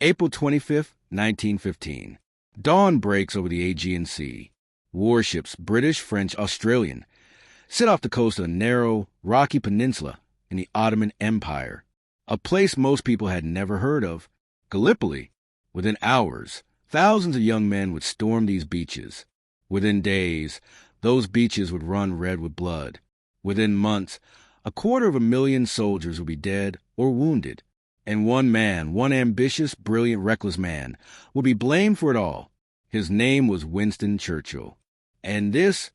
April 25th, 1915. Dawn breaks over the Aegean Sea. Warships, British, French, Australian, sit off the coast of a narrow, rocky peninsula in the Ottoman Empire, a place most people had never heard of. Gallipoli. Within hours, thousands of young men would storm these beaches. Within days, those beaches would run red with blood. Within months, 250,000 soldiers would be dead or wounded. And one man, one ambitious, brilliant, reckless man, would be blamed for it all. His name was Winston Churchill. And this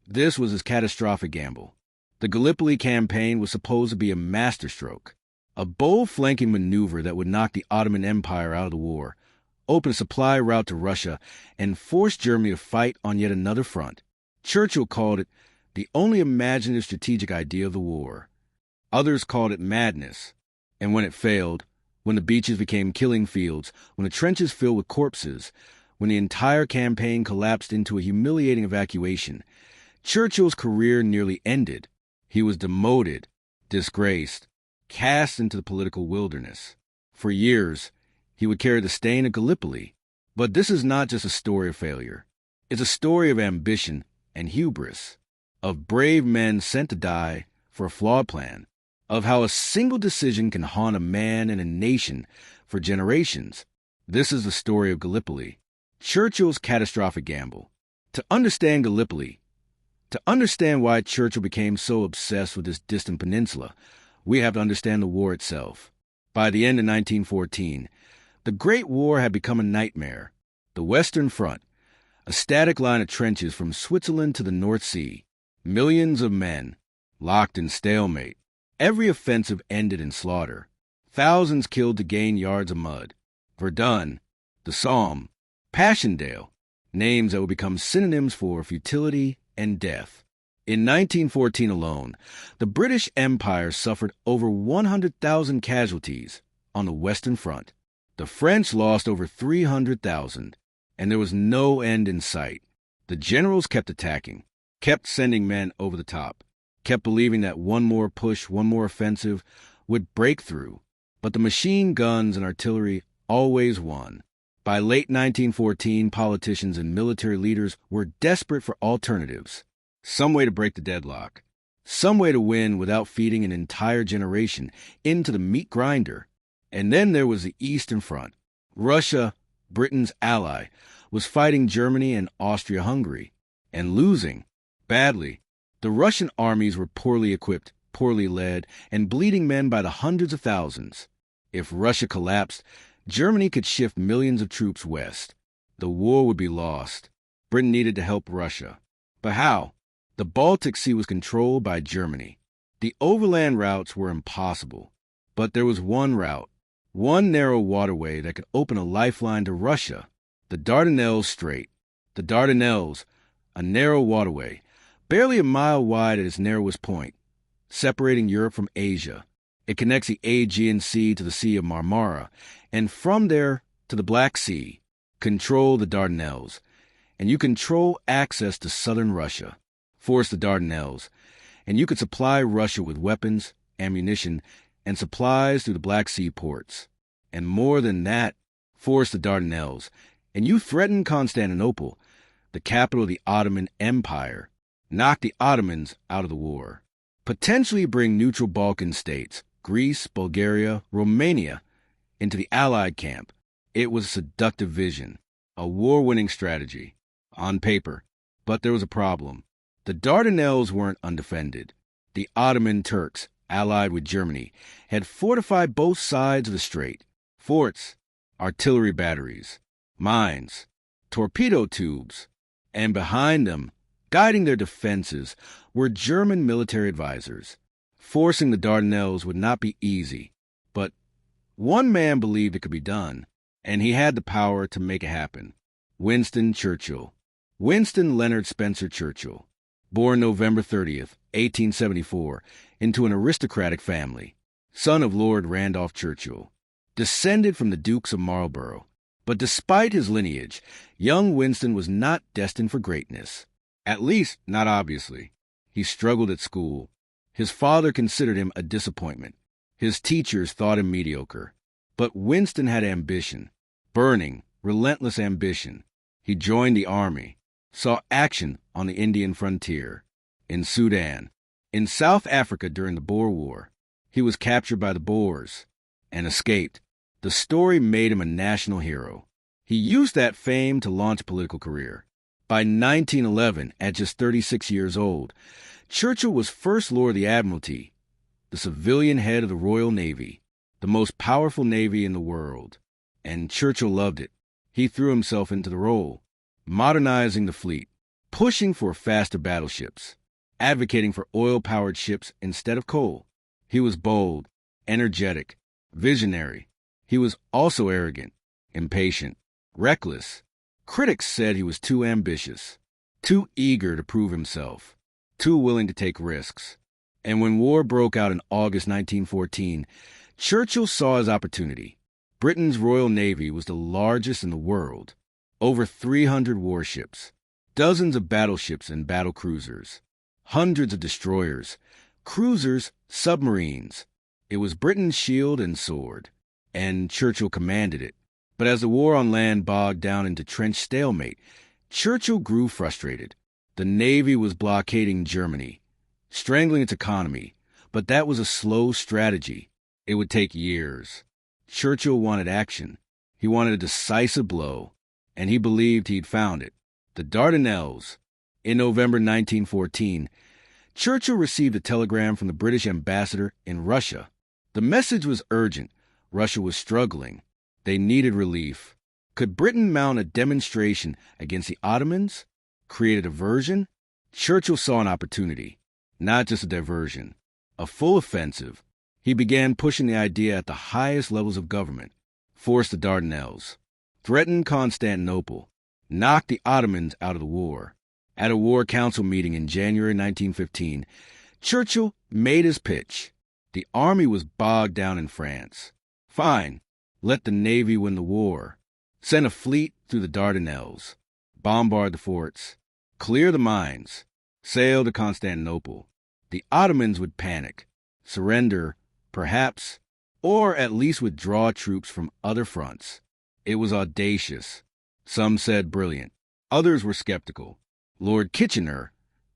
was his catastrophic gamble. The Gallipoli Campaign was supposed to be a masterstroke, a bold flanking maneuver that would knock the Ottoman Empire out of the war, open a supply route to Russia, and force Germany to fight on yet another front. Churchill called it the only imaginative strategic idea of the war. Others called it madness. And when it failed, when the beaches became killing fields, when the trenches filled with corpses, when the entire campaign collapsed into a humiliating evacuation, Churchill's career nearly ended. He was demoted, disgraced, cast into the political wilderness. For years, he would carry the stain of Gallipoli. But this is not just a story of failure. It's a story of ambition and hubris, of brave men sent to die for a flawed plan, of how a single decision can haunt a man and a nation for generations. This is the story of Gallipoli, Churchill's catastrophic gamble. To understand Gallipoli, to understand why Churchill became so obsessed with this distant peninsula, we have to understand the war itself. By the end of 1914, the Great War had become a nightmare. The Western Front, a static line of trenches from Switzerland to the North Sea, millions of men, locked in stalemate. Every offensive ended in slaughter. Thousands killed to gain yards of mud. Verdun, the Somme, Passchendaele, names that would become synonyms for futility and death. In 1914 alone, the British Empire suffered over 100,000 casualties on the Western Front. The French lost over 300,000, and there was no end in sight. The generals kept attacking, kept sending men over the top, kept believing that one more push, one more offensive would break through. But the machine guns and artillery always won. By late 1914, politicians and military leaders were desperate for alternatives. Some way to break the deadlock. Some way to win without feeding an entire generation into the meat grinder. And then there was the Eastern Front. Russia, Britain's ally, was fighting Germany and Austria-Hungary, and losing badly. The Russian armies were poorly equipped, poorly led, and bleeding men by the hundreds of thousands. If Russia collapsed, Germany could shift millions of troops west. The war would be lost. Britain needed to help Russia. But how? The Baltic Sea was controlled by Germany. The overland routes were impossible. But there was one route, one narrow waterway that could open a lifeline to Russia, the Dardanelles Strait. The Dardanelles, a narrow waterway, barely a mile wide at its narrowest point, separating Europe from Asia. It connects the Aegean Sea to the Sea of Marmara, and from there to the Black Sea. Control the Dardanelles, and you control access to southern Russia. Force the Dardanelles, and you could supply Russia with weapons, ammunition, and supplies through the Black Sea ports. And more than that, force the Dardanelles, and you threaten Constantinople, the capital of the Ottoman Empire. Knock the Ottomans out of the war. Potentially bring neutral Balkan states, Greece, Bulgaria, Romania, into the Allied camp. It was a seductive vision, a war-winning strategy, on paper. But there was a problem. The Dardanelles weren't undefended. The Ottoman Turks, allied with Germany, had fortified both sides of the strait. Forts, artillery batteries, mines, torpedo tubes, and behind them, guiding their defenses, were German military advisors. Forcing the Dardanelles would not be easy, but one man believed it could be done, and he had the power to make it happen. Winston Churchill. Winston Leonard Spencer Churchill. Born November 30th, 1874, into an aristocratic family. Son of Lord Randolph Churchill. Descended from the Dukes of Marlborough. But despite his lineage, young Winston was not destined for greatness. At least, not obviously. He struggled at school. His father considered him a disappointment. His teachers thought him mediocre. But Winston had ambition, burning, relentless ambition. He joined the army, saw action on the Indian frontier, in Sudan, in South Africa during the Boer War. He was captured by the Boers and escaped. The story made him a national hero. He used that fame to launch a political career. By 1911, at just 36 years old, Churchill was First Lord of the Admiralty, the civilian head of the Royal Navy, the most powerful navy in the world. And Churchill loved it. He threw himself into the role, modernizing the fleet, pushing for faster battleships, advocating for oil-powered ships instead of coal. He was bold, energetic, visionary. He was also arrogant, impatient, reckless. Critics said he was too ambitious, too eager to prove himself, too willing to take risks. And when war broke out in August 1914, Churchill saw his opportunity. Britain's Royal Navy was the largest in the world. Over 300 warships, dozens of battleships and battle cruisers, hundreds of destroyers, cruisers, submarines. It was Britain's shield and sword, and Churchill commanded it. But as the war on land bogged down into trench stalemate, Churchill grew frustrated. The Navy was blockading Germany, strangling its economy, but that was a slow strategy. It would take years. Churchill wanted action. He wanted a decisive blow, and he believed he'd found it. The Dardanelles. In November 1914, Churchill received a telegram from the British ambassador in Russia. The message was urgent. Russia was struggling. They needed relief. Could Britain mount a demonstration against the Ottomans? Create a diversion? Churchill saw an opportunity, not just a diversion, a full offensive. He began pushing the idea at the highest levels of government, forced the Dardanelles, threatened Constantinople, knocked the Ottomans out of the war. At a War Council meeting in January 1915, Churchill made his pitch. The army was bogged down in France. Fine. Let the Navy win the war. Send a fleet through the Dardanelles. Bombard the forts. Clear the mines. Sail to Constantinople. The Ottomans would panic, surrender, perhaps, or at least withdraw troops from other fronts. It was audacious. Some said brilliant. Others were skeptical. Lord Kitchener,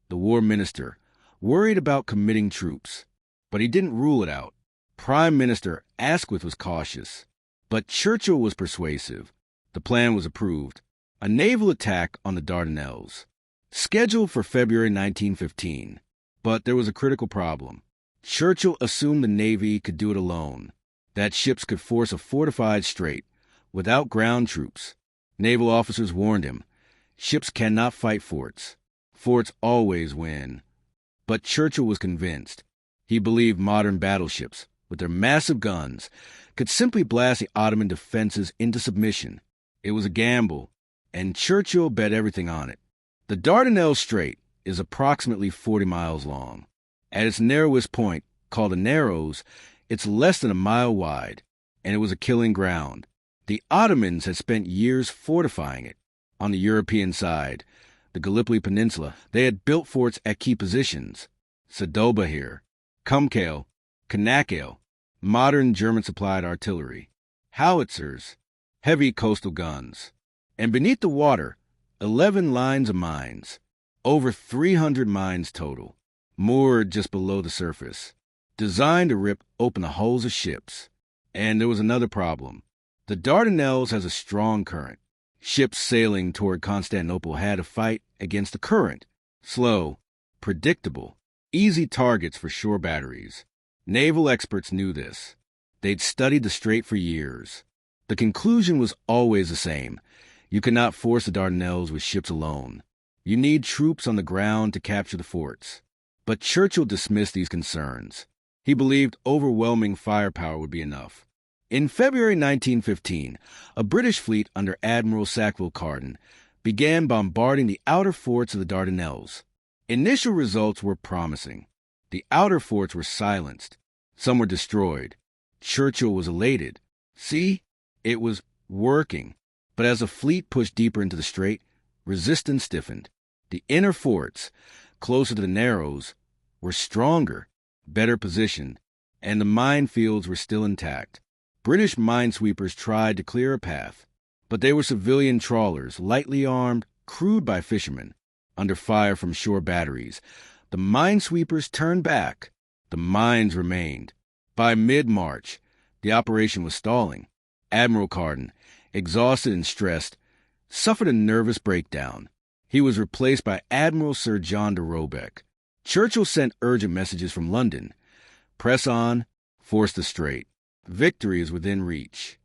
the war minister, worried about committing troops, but he didn't rule it out. Prime Minister Asquith was cautious. But Churchill was persuasive. The plan was approved. A naval attack on the Dardanelles, scheduled for February 1915. But there was a critical problem. Churchill assumed the Navy could do it alone, that ships could force a fortified strait without ground troops. Naval officers warned him, ships cannot fight forts. Forts always win. But Churchill was convinced. He believed modern battleships, with their massive guns, could simply blast the Ottoman defenses into submission. It was a gamble, and Churchill bet everything on it. The Dardanelles Strait is approximately 40 miles long. At its narrowest point, called the Narrows, it's less than a mile wide, and it was a killing ground. The Ottomans had spent years fortifying it. On the European side, the Gallipoli Peninsula, they had built forts at key positions. Sadobahir, Kumkale, Kanakale, modern German-supplied artillery, howitzers, heavy coastal guns, and beneath the water, 11 lines of mines, over 300 mines total, moored just below the surface, designed to rip open the hulls of ships. And there was another problem. The Dardanelles has a strong current. Ships sailing toward Constantinople had to fight against the current, slow, predictable, easy targets for shore batteries. Naval experts knew this. They'd studied the strait for years. The conclusion was always the same. You cannot force the Dardanelles with ships alone. You need troops on the ground to capture the forts. But Churchill dismissed these concerns. He believed overwhelming firepower would be enough. In February 1915, a British fleet under Admiral Sackville Carden began bombarding the outer forts of the Dardanelles. Initial results were promising. The outer forts were silenced. Some were destroyed. Churchill was elated. See, it was working. But as the fleet pushed deeper into the strait, resistance stiffened. The inner forts, closer to the Narrows, were stronger, better positioned, and the minefields were still intact. British minesweepers tried to clear a path, but they were civilian trawlers, lightly armed, crewed by fishermen, under fire from shore batteries. The minesweepers turned back. The mines remained. By mid-March, the operation was stalling. Admiral Carden, exhausted and stressed, suffered a nervous breakdown. He was replaced by Admiral Sir John de Roebeck. Churchill sent urgent messages from London. Press on, force the strait. Victory is within reach.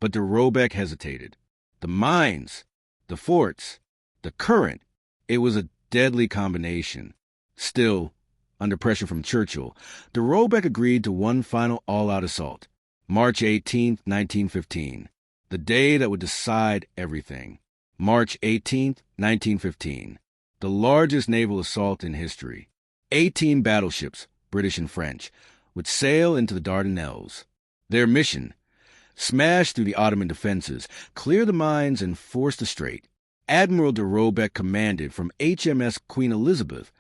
But de Roebeck hesitated. The mines, the forts, the current, it was a deadly combination. Still, under pressure from Churchill, de Roebeck agreed to one final all-out assault, March 18, 1915, the day that would decide everything. March 18, 1915, the largest naval assault in history. 18 battleships, British and French, would sail into the Dardanelles. Their mission: smash through the Ottoman defenses, clear the mines, and force the strait. Admiral de Roebeck commanded from HMS Queen Elizabeth,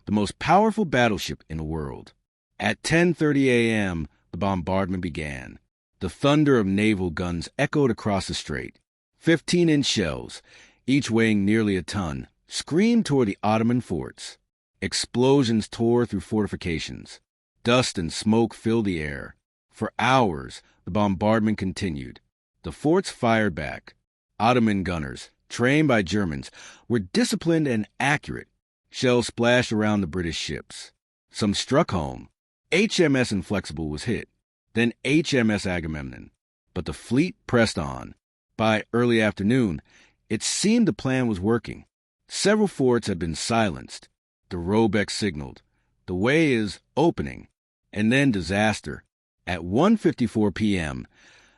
the most powerful battleship in the world. At 10:30 a.m., the bombardment began. The thunder of naval guns echoed across the strait. 15-inch shells, each weighing nearly a ton, screamed toward the Ottoman forts. Explosions tore through fortifications. Dust and smoke filled the air. For hours, the bombardment continued. The forts fired back. Ottoman gunners, trained by Germans, were disciplined and accurate. Shells splashed around the British ships. Some struck home. HMS Inflexible was hit, then HMS Agamemnon. But the fleet pressed on. By early afternoon, it seemed the plan was working. Several forts had been silenced. De Roebeck signaled, "The way is opening." And then disaster. At 1:54 p.m.,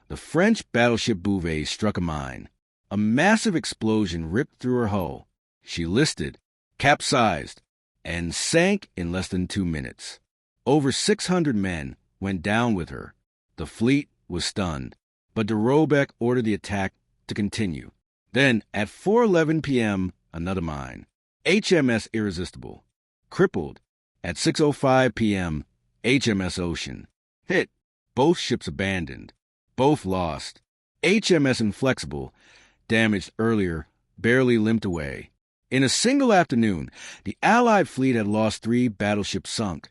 the French battleship Bouvet struck a mine. A massive explosion ripped through her hull. She listed, capsized, and sank in less than 2 minutes. Over 600 men went down with her. The fleet was stunned, but de Roebeck ordered the attack to continue. Then, at 4:11 p.m., another mine, HMS Irresistible, crippled. At 6:05 p.m., HMS Ocean, hit. Both ships abandoned. Both lost. HMS Inflexible, damaged earlier, barely limped away. In a single afternoon, the Allied fleet had lost 3 battleships sunk,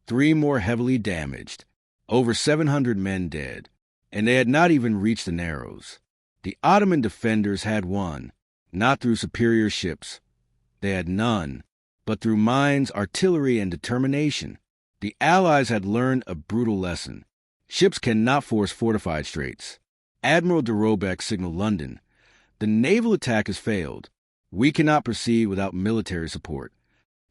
3 more heavily damaged, over 700 men dead, and they had not even reached the Narrows. The Ottoman defenders had won, not through superior ships. They had none, but through mines, artillery, and determination. The Allies had learned a brutal lesson. Ships cannot force fortified straits. Admiral de Roebeck signaled London, "The naval attack has failed. We cannot proceed without military support."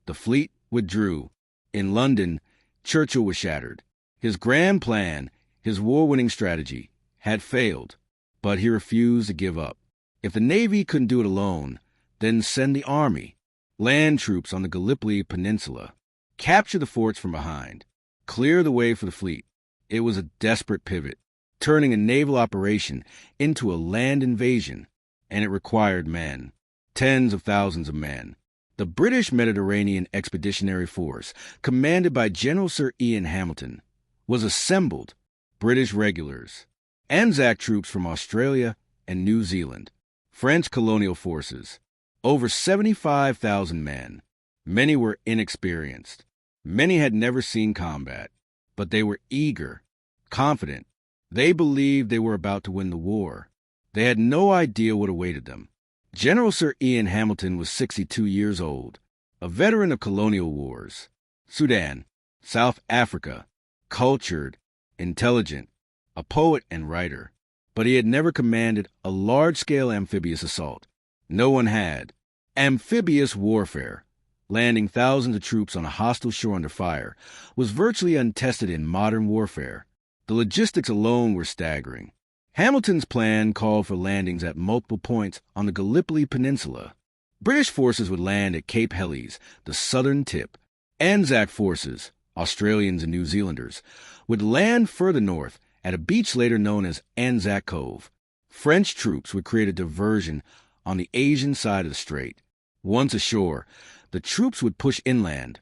The fleet withdrew. In London, Churchill was shattered. His grand plan, his war-winning strategy, had failed, but he refused to give up. If the Navy couldn't do it alone, then send the Army. Land troops on the Gallipoli Peninsula. Capture the forts from behind. Clear the way for the fleet. It was a desperate pivot, turning a naval operation into a land invasion, and it required men. Tens of thousands of men. The British Mediterranean Expeditionary Force, commanded by General Sir Ian Hamilton, was assembled. British regulars, Anzac troops from Australia and New Zealand, French colonial forces, over 75,000 men. Many were inexperienced. Many had never seen combat, but they were eager, confident. They believed they were about to win the war. They had no idea what awaited them. General Sir Ian Hamilton was 62 years old, a veteran of colonial wars. Sudan, South Africa, cultured, intelligent, a poet and writer. But he had never commanded a large-scale amphibious assault. No one had. Amphibious warfare, landing thousands of troops on a hostile shore under fire, was virtually untested in modern warfare. The logistics alone were staggering. Hamilton's plan called for landings at multiple points on the Gallipoli Peninsula. British forces would land at Cape Helles, the southern tip. Anzac forces, Australians and New Zealanders, would land further north at a beach later known as Anzac Cove. French troops would create a diversion on the Asian side of the strait. Once ashore, the troops would push inland,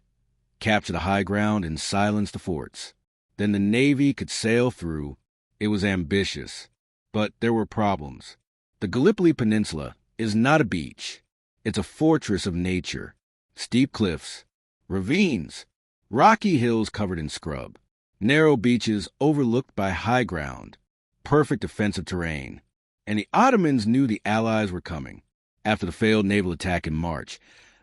capture the high ground, and silence the forts. Then the Navy could sail through. It was ambitious, but there were problems. The Gallipoli Peninsula is not a beach. It's a fortress of nature. Steep cliffs, ravines, rocky hills covered in scrub, narrow beaches overlooked by high ground, perfect defensive terrain. And the Ottomans knew the Allies were coming. After the failed naval attack in March,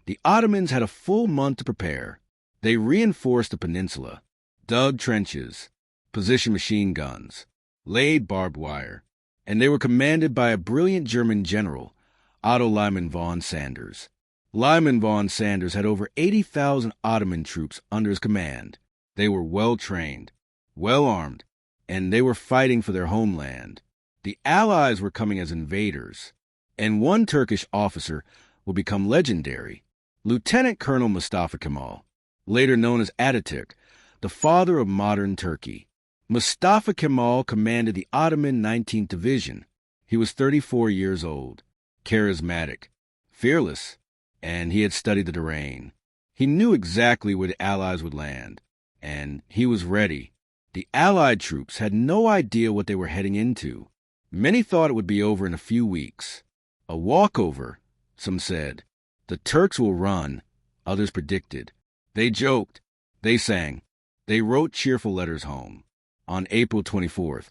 the Ottomans had a full month to prepare. They reinforced the peninsula, dug trenches, positioned machine guns, laid barbed wire, and they were commanded by a brilliant German general, Otto Liman von Sanders. Liman von Sanders had over 80,000 Ottoman troops under his command. They were well-trained, well-armed, and they were fighting for their homeland. The Allies were coming as invaders, and one Turkish officer will become legendary, Lieutenant Colonel Mustafa Kemal, later known as Ataturk, the father of modern Turkey. Mustafa Kemal commanded the Ottoman 19th Division. He was 34 years old, charismatic, fearless, and he had studied the terrain. He knew exactly where the Allies would land, and he was ready. The Allied troops had no idea what they were heading into. Many thought it would be over in a few weeks. A walkover, some said. The Turks will run, others predicted. They joked, they sang, they wrote cheerful letters home. On April 24th,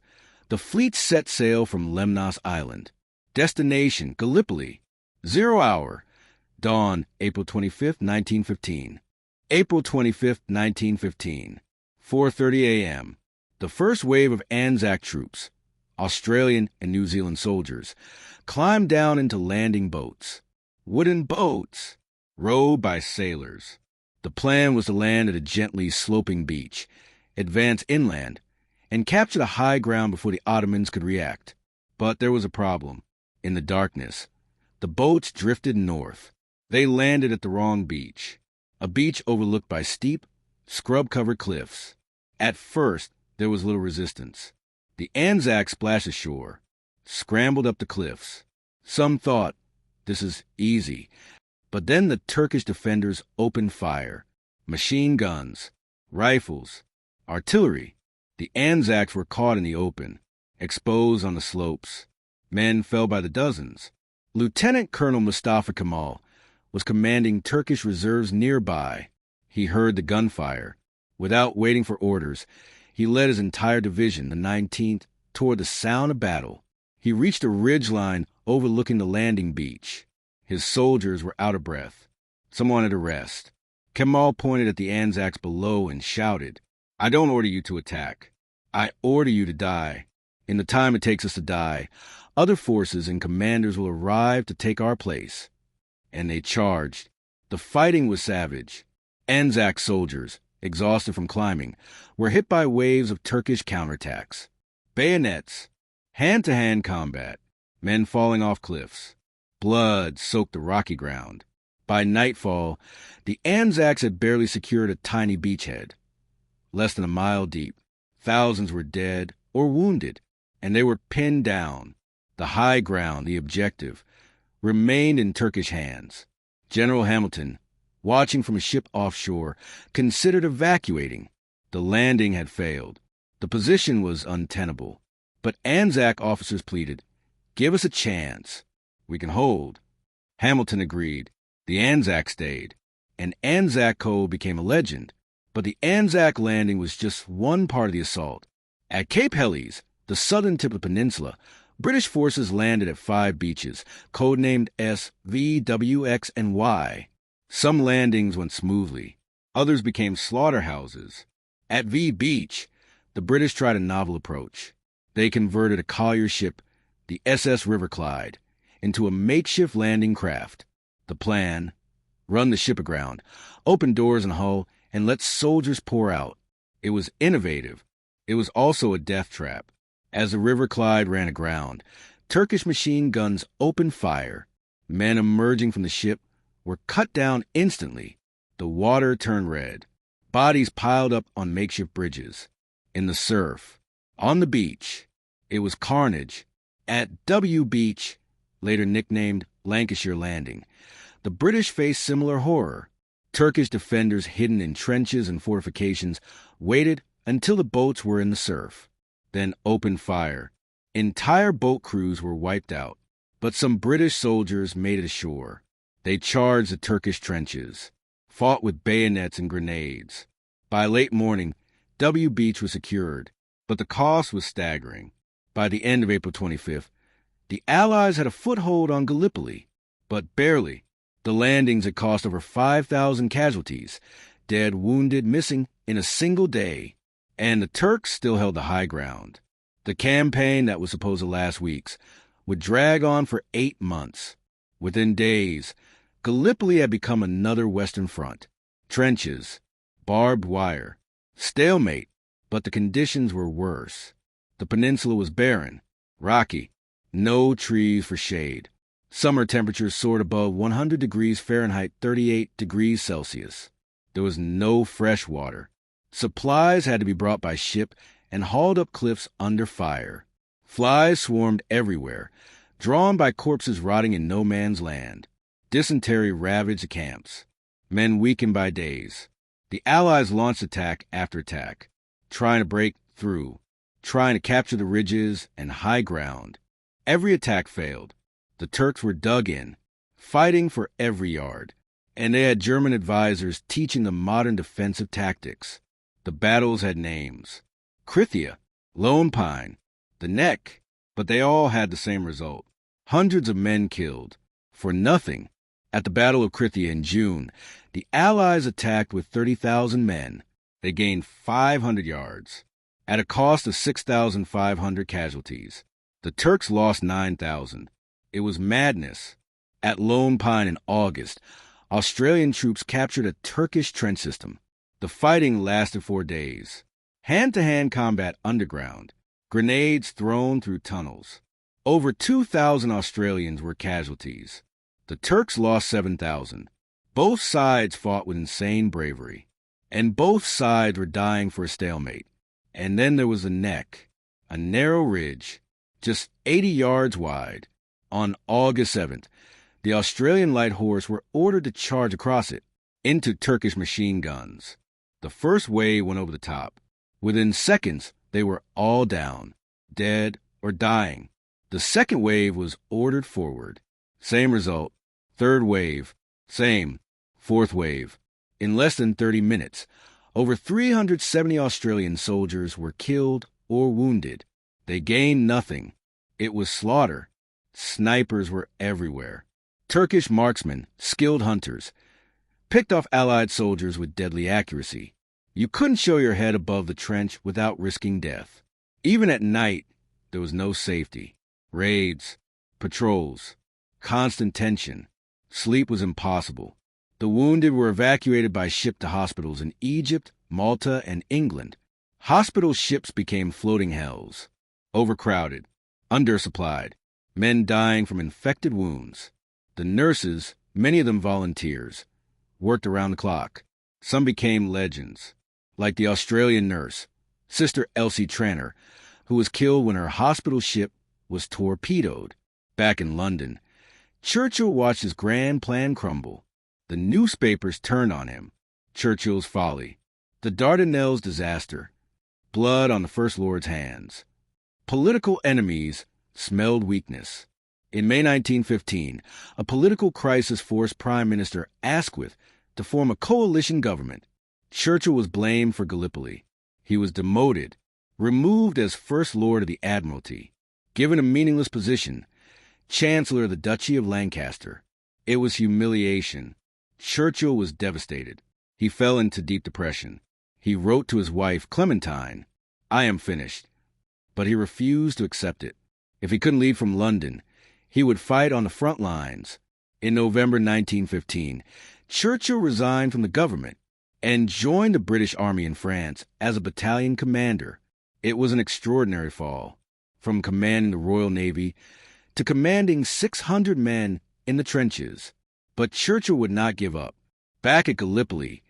the fleet set sail from Lemnos Island. Destination, Gallipoli. 0 hour. Dawn, April 25th, 1915. April 25th, 1915. 4:30 a.m. The first wave of Anzac troops, Australian and New Zealand soldiers, climbed down into landing boats. Wooden boats, rowed by sailors. The plan was to land at a gently sloping beach, advance inland, and capture the high ground before the Ottomans could react. But there was a problem. In the darkness, the boats drifted north. They landed at the wrong beach, a beach overlooked by steep, scrub-covered cliffs. At first, there was little resistance. The Anzacs splashed ashore, scrambled up the cliffs. Some thought, this is easy. But then the Turkish defenders opened fire. Machine guns, rifles, artillery. The Anzacs were caught in the open, exposed on the slopes. Men fell by the dozens. Lieutenant Colonel Mustafa Kemal was commanding Turkish reserves nearby. He heard the gunfire. Without waiting for orders, he led his entire division, the 19th, toward the sound of battle. He reached a ridgeline overlooking the landing beach. His soldiers were out of breath. Some wanted to rest. Kemal pointed at the Anzacs below and shouted, "I don't order you to attack. I order you to die. In the time it takes us to die, other forces and commanders will arrive to take our place." And they charged. The fighting was savage. Anzac soldiers, exhausted from climbing, were hit by waves of Turkish counterattacks. Bayonets, hand-to-hand combat, men falling off cliffs. Blood soaked the rocky ground. By nightfall, the Anzacs had barely secured a tiny beachhead. Less than a mile deep, thousands were dead or wounded, and they were pinned down. The high ground, the objective, remained in Turkish hands. General Hamilton, watching from a ship offshore, considered evacuating. The landing had failed. The position was untenable. But Anzac officers pleaded, "Give us a chance. We can hold." Hamilton agreed. The Anzacs stayed. And Anzac Cove became a legend. But the Anzac landing was just one part of the assault. At Cape Helles, the southern tip of the peninsula, British forces landed at 5 beaches, codenamed S, V, W, X, and Y. Some landings went smoothly. Others became slaughterhouses. At V Beach, the British tried a novel approach. They converted a collier ship, the SS River Clyde, into a makeshift landing craft. The plan: run the ship aground, open doors and hull, and let soldiers pour out. It was innovative. It was also a death trap. As the River Clyde ran aground, Turkish machine guns opened fire. Men emerging from the ship were cut down instantly. The water turned red. Bodies piled up on makeshift bridges. In the surf. On the beach. It was carnage. At W Beach, later nicknamed Lancashire Landing, the British faced similar horror. Turkish defenders hidden in trenches and fortifications waited until the boats were in the surf. then opened fire. Entire boat crews were wiped out, but some British soldiers made it ashore. They charged the Turkish trenches, fought with bayonets and grenades. By late morning, W Beach was secured, but the cost was staggering. By the end of April 25th, the Allies had a foothold on Gallipoli, but barely. The landings had cost over 5,000 casualties, dead, wounded, missing in a single day, and the Turks still held the high ground. The campaign that was supposed to last weeks would drag on for 8 months. Within days, Gallipoli had become another Western Front. Trenches, barbed wire, stalemate, but the conditions were worse. The peninsula was barren, rocky, no trees for shade. Summer temperatures soared above 100 degrees Fahrenheit, 38 degrees Celsius. There was no fresh water. Supplies had to be brought by ship and hauled up cliffs under fire. Flies swarmed everywhere, drawn by corpses rotting in no man's land. Dysentery ravaged the camps. Men weakened by days. The Allies launched attack after attack, trying to break through, trying to capture the ridges and high ground. Every attack failed. The Turks were dug in, fighting for every yard, and they had German advisors teaching them modern defensive tactics. The battles had names: Krithia, Lone Pine, the Neck, but they all had the same result: hundreds of men killed. For nothing. At the Battle of Krithia in June, the Allies attacked with 30,000 men. They gained 500 yards, at a cost of 6,500 casualties. The Turks lost 9,000. It was madness. At Lone Pine in August, Australian troops captured a Turkish trench system. The fighting lasted 4 days. Hand-to-hand combat underground, grenades thrown through tunnels. Over 2,000 Australians were casualties. The Turks lost 7,000. Both sides fought with insane bravery, and both sides were dying for a stalemate. And then there was the Neck, a narrow ridge, just 80 yards wide. On August 7th, the Australian light horse were ordered to charge across it, into Turkish machine guns. The first wave went over the top. Within seconds, they were all down, dead or dying. The second wave was ordered forward. Same result. Third wave. Same. Fourth wave. In less than 30 minutes, over 370 Australian soldiers were killed or wounded. They gained nothing. It was slaughter. Snipers were everywhere. Turkish marksmen, skilled hunters, picked off Allied soldiers with deadly accuracy. You couldn't show your head above the trench without risking death. Even at night, there was no safety. Raids, patrols, constant tension. Sleep was impossible. The wounded were evacuated by ship to hospitals in Egypt, Malta, and England. Hospital ships became floating hells. Overcrowded, undersupplied, men dying from infected wounds. The nurses, many of them volunteers, worked around the clock. Some became legends, like the Australian nurse, Sister Elsie Tranter, who was killed when her hospital ship was torpedoed. Back in London, Churchill watched his grand plan crumble. The newspapers turned on him. Churchill's folly. The Dardanelles disaster. Blood on the First Lord's hands. Political enemies smelled weakness. In May 1915, a political crisis forced Prime Minister Asquith to form a coalition government. Churchill was blamed for Gallipoli. He was demoted, removed as First Lord of the Admiralty, given a meaningless position, Chancellor of the Duchy of Lancaster. It was humiliation. Churchill was devastated. He fell into deep depression. He wrote to his wife, Clementine, "I am finished." But he refused to accept it. If he couldn't leave from London, he would fight on the front lines. In November 1915, Churchill resigned from the government and joined the British Army in France as a battalion commander. It was an extraordinary fall, from commanding the Royal Navy to commanding 600 men in the trenches. But Churchill would not give up. Back at Gallipoli,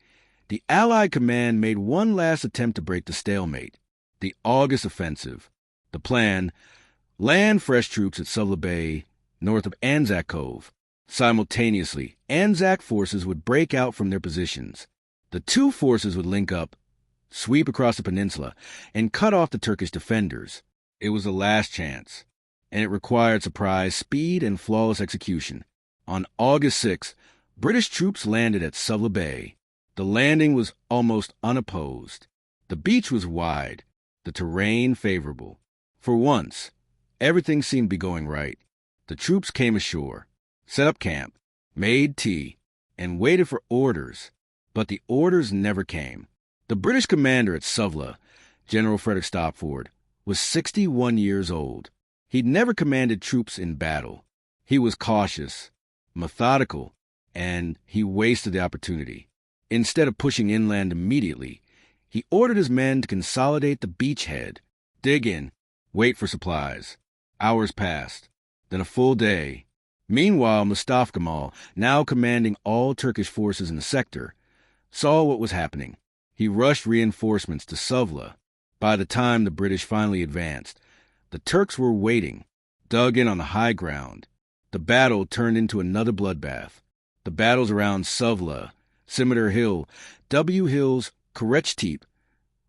the Allied command made one last attempt to break the stalemate, the August offensive. The plan: land fresh troops at Suvla Bay, north of Anzac Cove. Simultaneously, Anzac forces would break out from their positions. The two forces would link up, sweep across the peninsula, and cut off the Turkish defenders. It was the last chance, and it required surprise, speed, and flawless execution. On August 6, British troops landed at Suvla Bay. The landing was almost unopposed. The beach was wide, the terrain favorable. For once, everything seemed to be going right. The troops came ashore, set up camp, made tea, and waited for orders. But the orders never came. The British commander at Suvla, General Frederick Stopford, was 61 years old. He'd never commanded troops in battle. He was cautious, methodical, and he wasted the opportunity. Instead of pushing inland immediately, he ordered his men to consolidate the beachhead, dig in, wait for supplies. Hours passed, then a full day. Meanwhile, Mustafa Kemal, now commanding all Turkish forces in the sector, saw what was happening. He rushed reinforcements to Suvla. By the time the British finally advanced, the Turks were waiting, dug in on the high ground. The battle turned into another bloodbath. The battles around Suvla, Scimitar Hill, W Hills, Korektepe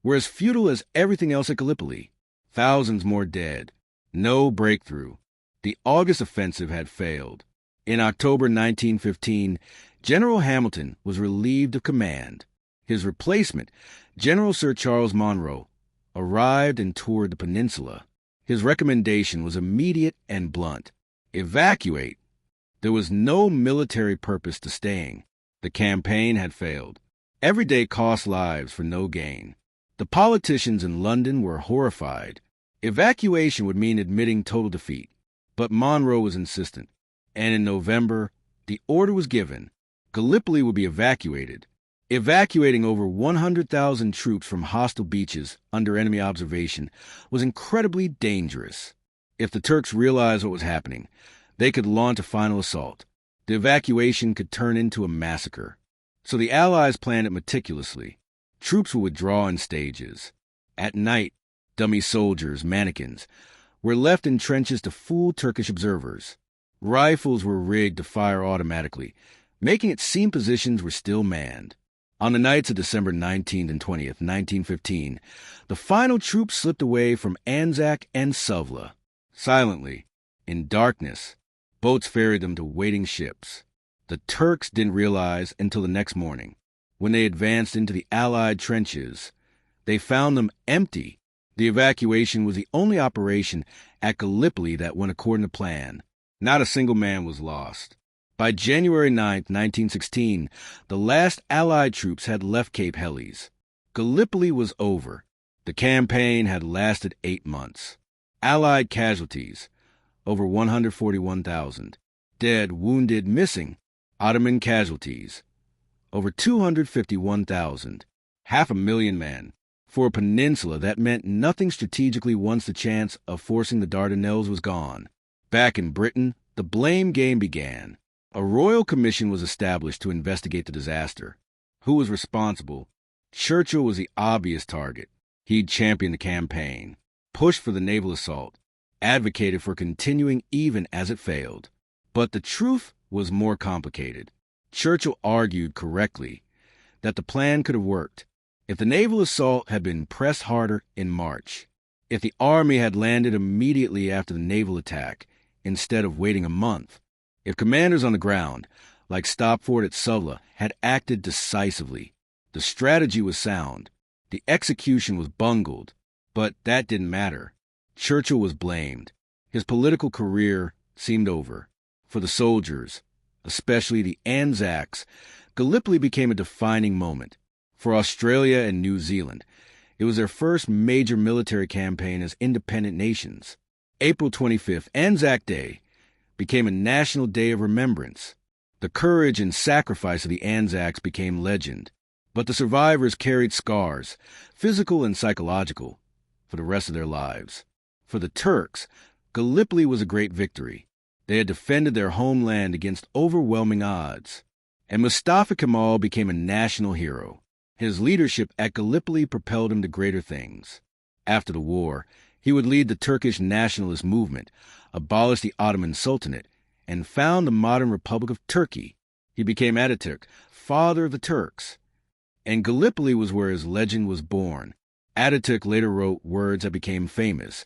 were as futile as everything else at Gallipoli. Thousands more dead. No breakthrough. The August offensive had failed. In October 1915, General Hamilton was relieved of command. His replacement, General Sir Charles Monro, arrived and toured the peninsula. His recommendation was immediate and blunt. Evacuate. There was no military purpose to staying. The campaign had failed. Every day cost lives for no gain. The politicians in London were horrified. Evacuation would mean admitting total defeat. But Monro was insistent, and in November, the order was given. Gallipoli would be evacuated. Evacuating over 100,000 troops from hostile beaches under enemy observation was incredibly dangerous. If the Turks realized what was happening, they could launch a final assault. The evacuation could turn into a massacre. So the Allies planned it meticulously. Troops would withdraw in stages. At night, dummy soldiers, mannequins, were left in trenches to fool Turkish observers. Rifles were rigged to fire automatically, making it seem positions were still manned. On the nights of December 19th and 20th, 1915, the final troops slipped away from Anzac and Suvla. Silently, in darkness, boats ferried them to waiting ships. The Turks didn't realize until the next morning. When they advanced into the Allied trenches, they found them empty. The evacuation was the only operation at Gallipoli that went according to plan. Not a single man was lost. By January 9, 1916, the last Allied troops had left Cape Helles. Gallipoli was over. The campaign had lasted 8 months. Allied casualties, over 141,000. Dead, wounded, missing. Ottoman casualties, over 251,000. 500,000 men. For a peninsula, that meant nothing strategically once the chance of forcing the Dardanelles was gone. Back in Britain, the blame game began. A royal commission was established to investigate the disaster. Who was responsible? Churchill was the obvious target. He'd championed the campaign, pushed for the naval assault, advocated for continuing even as it failed. But the truth was more complicated. Churchill argued correctly that the plan could have worked if the naval assault had been pressed harder in March, if the army had landed immediately after the naval attack instead of waiting a month, if commanders on the ground, like Stopford at Suvla, had acted decisively. The strategy was sound. The execution was bungled. But that didn't matter. Churchill was blamed. His political career seemed over. For the soldiers, especially the Anzacs, Gallipoli became a defining moment. For Australia and New Zealand, it was their first major military campaign as independent nations. April 25th, Anzac Day, became a national day of remembrance. The courage and sacrifice of the Anzacs became legend. But the survivors carried scars, physical and psychological, for the rest of their lives. For the Turks, Gallipoli was a great victory. They had defended their homeland against overwhelming odds. And Mustafa Kemal became a national hero. His leadership at Gallipoli propelled him to greater things. After the war, he would lead the Turkish nationalist movement, abolish the Ottoman Sultanate, and found the modern Republic of Turkey. He became Ataturk, father of the Turks. And Gallipoli was where his legend was born. Ataturk later wrote words that became famous,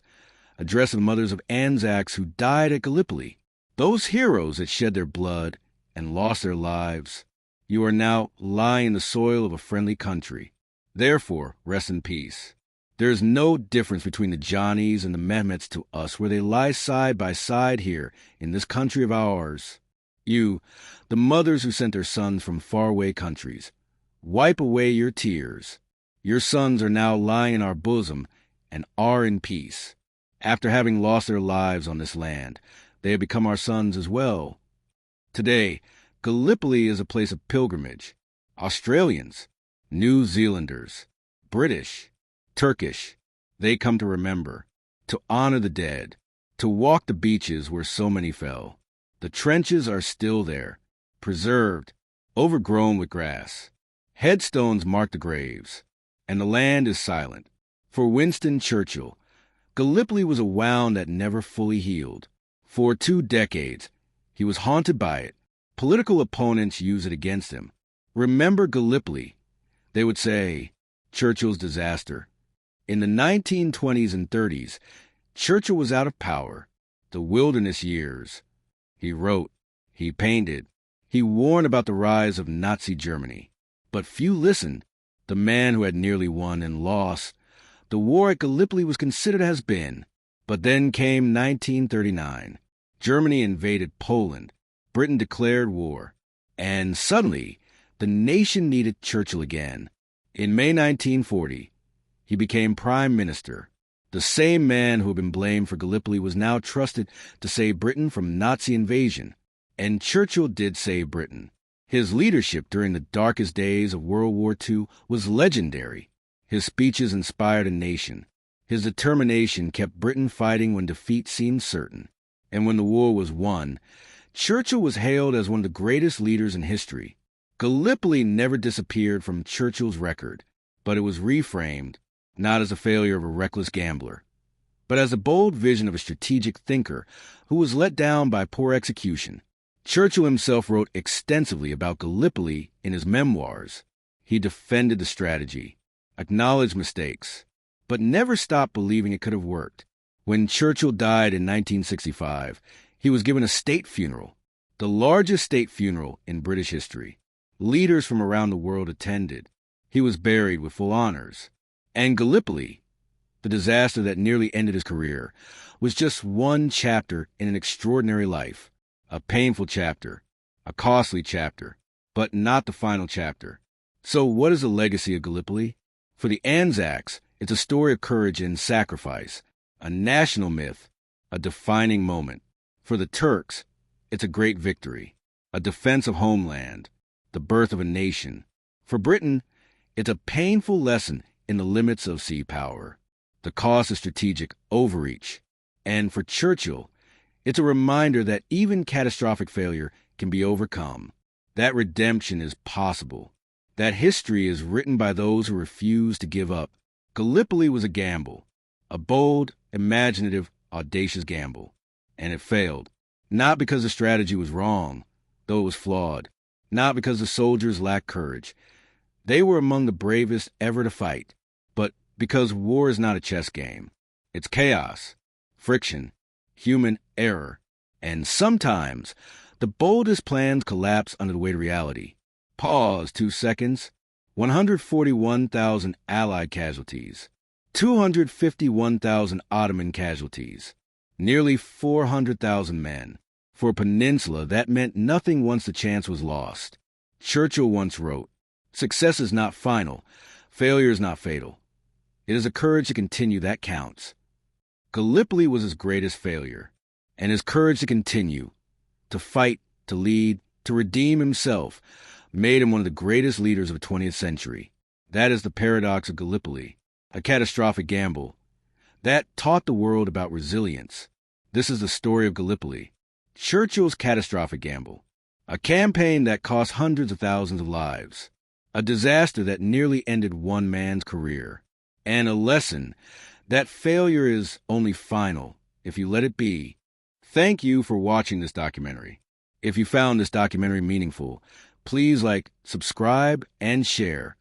addressed to the mothers of Anzacs who died at Gallipoli. Those heroes that shed their blood and lost their lives, you are now lying in the soil of a friendly country. Therefore, rest in peace. There is no difference between the Johnnies and the Mehmets to us where they lie side by side here in this country of ours. You, the mothers who sent their sons from faraway countries, wipe away your tears. Your sons are now lying in our bosom and are in peace. After having lost their lives on this land, they have become our sons as well. Today, Gallipoli is a place of pilgrimage. Australians, New Zealanders, British, Turkish, they come to remember, to honor the dead, to walk the beaches where so many fell. The trenches are still there, preserved, overgrown with grass. Headstones mark the graves, and the land is silent. For Winston Churchill, Gallipoli was a wound that never fully healed. For 2 decades, he was haunted by it. Political opponents use it against him. Remember Gallipoli, they would say, Churchill's disaster. In the 1920s and 30s, Churchill was out of power, the wilderness years. He wrote, he painted, he warned about the rise of Nazi Germany. But few listened. The man who had nearly won and lost. The war at Gallipoli was considered has been. But then came 1939. Germany invaded Poland. Britain declared war. And suddenly, the nation needed Churchill again. In May 1940, he became Prime Minister. The same man who had been blamed for Gallipoli was now trusted to save Britain from Nazi invasion. And Churchill did save Britain. His leadership during the darkest days of World War II was legendary. His speeches inspired a nation. His determination kept Britain fighting when defeat seemed certain. And when the war was won, Churchill was hailed as one of the greatest leaders in history. Gallipoli never disappeared from Churchill's record, but it was reframed, not as a failure of a reckless gambler, but as a bold vision of a strategic thinker who was let down by poor execution. Churchill himself wrote extensively about Gallipoli in his memoirs. He defended the strategy, acknowledged mistakes, but never stopped believing it could have worked. When Churchill died in 1965, he was given a state funeral, the largest state funeral in British history. Leaders from around the world attended. He was buried with full honors. And Gallipoli, the disaster that nearly ended his career, was just one chapter in an extraordinary life. A painful chapter, a costly chapter, but not the final chapter. So what is the legacy of Gallipoli? For the Anzacs, it's a story of courage and sacrifice, a national myth, a defining moment. For the Turks, it's a great victory, a defense of homeland, the birth of a nation. For Britain, it's a painful lesson in the limits of sea power, the cost of strategic overreach. And for Churchill, it's a reminder that even catastrophic failure can be overcome, that redemption is possible, that history is written by those who refuse to give up. Gallipoli was a gamble, a bold, imaginative, audacious gamble, and it failed. Not because the strategy was wrong, though it was flawed, not because the soldiers lacked courage. They were among the bravest ever to fight, but because war is not a chess game. It's chaos, friction, human error, and sometimes the boldest plans collapse under the weight of reality. Pause 2 seconds. 141,000 Allied casualties, 251,000 Ottoman casualties, nearly 400,000 men. For a peninsula, that meant nothing once the chance was lost. Churchill once wrote, "Success is not final, failure is not fatal. It is a courage to continue that counts." Gallipoli was his greatest failure, and his courage to continue, to fight, to lead, to redeem himself, made him one of the greatest leaders of the 20th century. That is the paradox of Gallipoli, a catastrophic gamble. That taught the world about resilience. This is the story of Gallipoli, Churchill's catastrophic gamble, a campaign that cost hundreds of thousands of lives, a disaster that nearly ended one man's career, and a lesson that failure is only final if you let it be. Thank you for watching this documentary. If you found this documentary meaningful, please like, subscribe, and share.